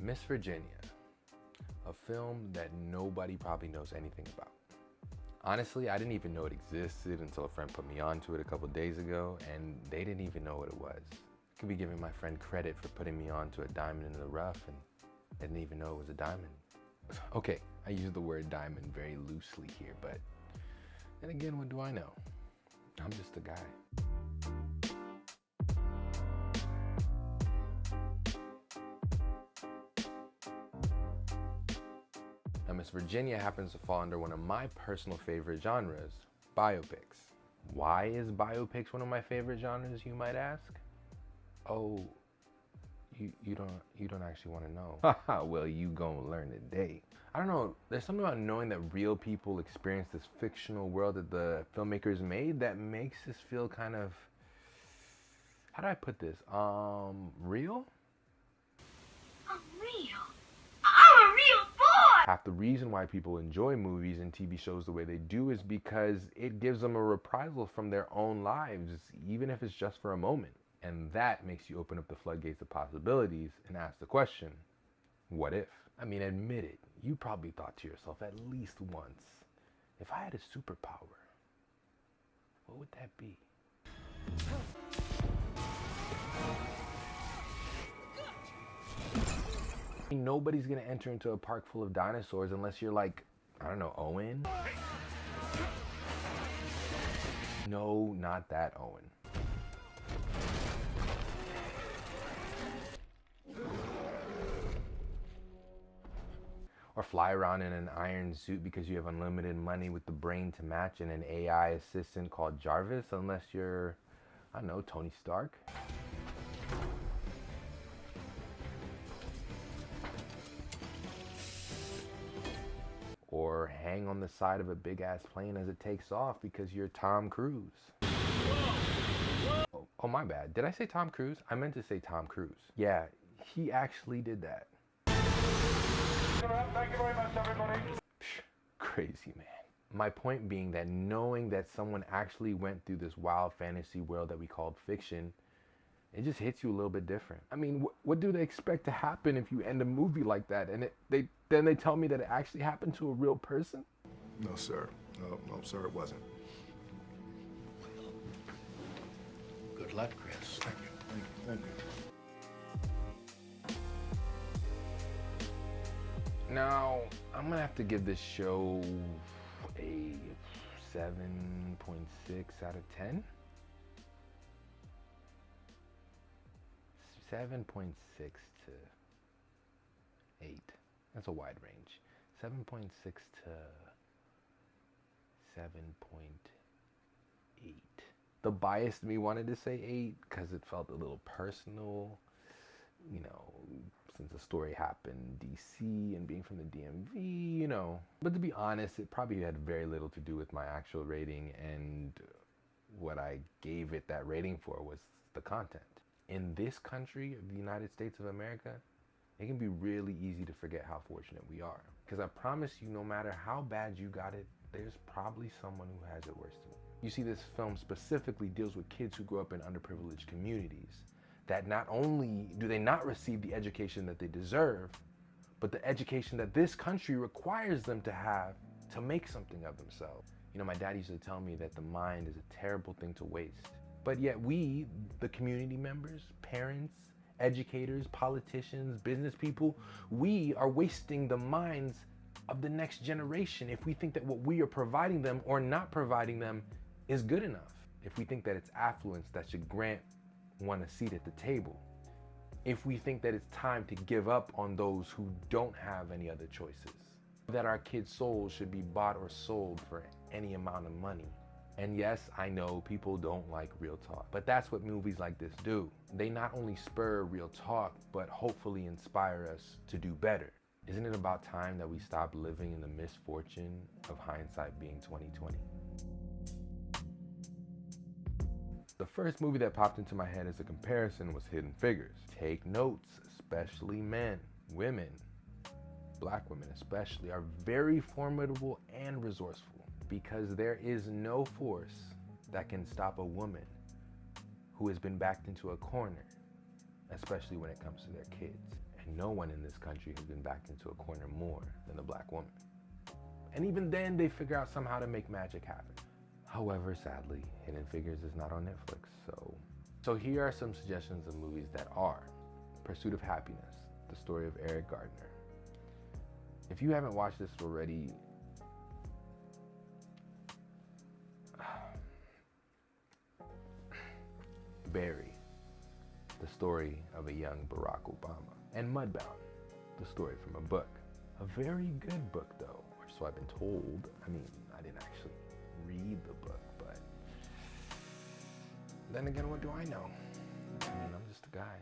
Miss Virginia, a film that nobody probably knows anything about. Honestly, I didn't even know it existed until a friend put me onto it a couple days ago, and they didn't even know what it was. I could be giving my friend credit for putting me onto a diamond in the rough, and I didn't even know it was a diamond. Okay, I use the word diamond very loosely here, but then again, what do I know? I'm just a guy. Now, Miss Virginia happens to fall under one of my personal favorite genres, biopics. Why is biopics one of my favorite genres, you might ask? Oh, you don't actually want to know. Well, you gonna learn today. I don't know, there's something about knowing that real people experience this fictional world that the filmmakers made that makes us feel kind of, how do I put this? Real? I'm real. I'm a real boy! Half the reason why people enjoy movies and TV shows the way they do is because it gives them a reprisal from their own lives, even if it's just for a moment. And that makes you open up the floodgates of possibilities and ask the question, what if? I mean, admit it, you probably thought to yourself at least once, if I had a superpower, what would that be? Nobody's gonna enter into a park full of dinosaurs unless you're like, I don't know, Owen? No, not that Owen. Or fly around in an iron suit because you have unlimited money with the brain to match and an AI assistant called Jarvis, unless you're, I don't know, Tony Stark. Or hang on the side of a big ass plane as it takes off because you're Tom Cruise. Oh, my bad. Did I say Tom Cruise? I meant to say Tom Cruise. Yeah, he actually did that. Thank you very much, everybody. Crazy man. My point being that knowing that someone actually went through this wild fantasy world that we called fiction, it just hits you a little bit different. I mean, what do they expect to happen if you end a movie like that and then they tell me that it actually happened to a real person? No, sir. No, sir, it wasn't. Good luck, Chris. Thank you. Thank you. Now, I'm gonna have to give this show a 7.6 out of 10. 7.6 to 8. That's a wide range. 7.6 to 7.8. The biased me wanted to say 8 because it felt a little personal, you know, since the story happened in DC and being from the DMV, you know. But to be honest, it probably had very little to do with my actual rating, and what I gave it that rating for was the content. In this country of the United States of America, it can be really easy to forget how fortunate we are. Because I promise you, no matter how bad you got it, there's probably someone who has it worse than you. You see, this film specifically deals with kids who grow up in underprivileged communities, that not only do they not receive the education that they deserve, but the education that this country requires them to have to make something of themselves. You know, my dad used to tell me that the mind is a terrible thing to waste. But yet we, the community members, parents, educators, politicians, business people, we are wasting the minds of the next generation if we think that what we are providing them or not providing them is good enough. If we think that it's affluence that should grant one a seat at the table. If we think that it's time to give up on those who don't have any other choices. That our kids' souls should be bought or sold for any amount of money. And yes, I know people don't like real talk, but that's what movies like this do. They not only spur real talk, but hopefully inspire us to do better. Isn't it about time that we stop living in the misfortune of hindsight being 20/20? The first movie that popped into my head as a comparison was Hidden Figures. Take notes, especially men, women, black women especially, are very formidable and resourceful because there is no force that can stop a woman who has been backed into a corner, especially when it comes to their kids. And no one in this country has been backed into a corner more than the black woman. And even then, they figure out somehow to make magic happen. However, sadly, Hidden Figures is not on Netflix, so here are some suggestions of movies that are: Pursuit of Happiness, the story of Eric Gardner. If you haven't watched this already, Barry, the story of a young Barack Obama, and Mudbound, the story from a book. A very good book, though, or so I've been told. I mean, I didn't actually read the book, but then again, what do I know? I mean, I'm just a guy.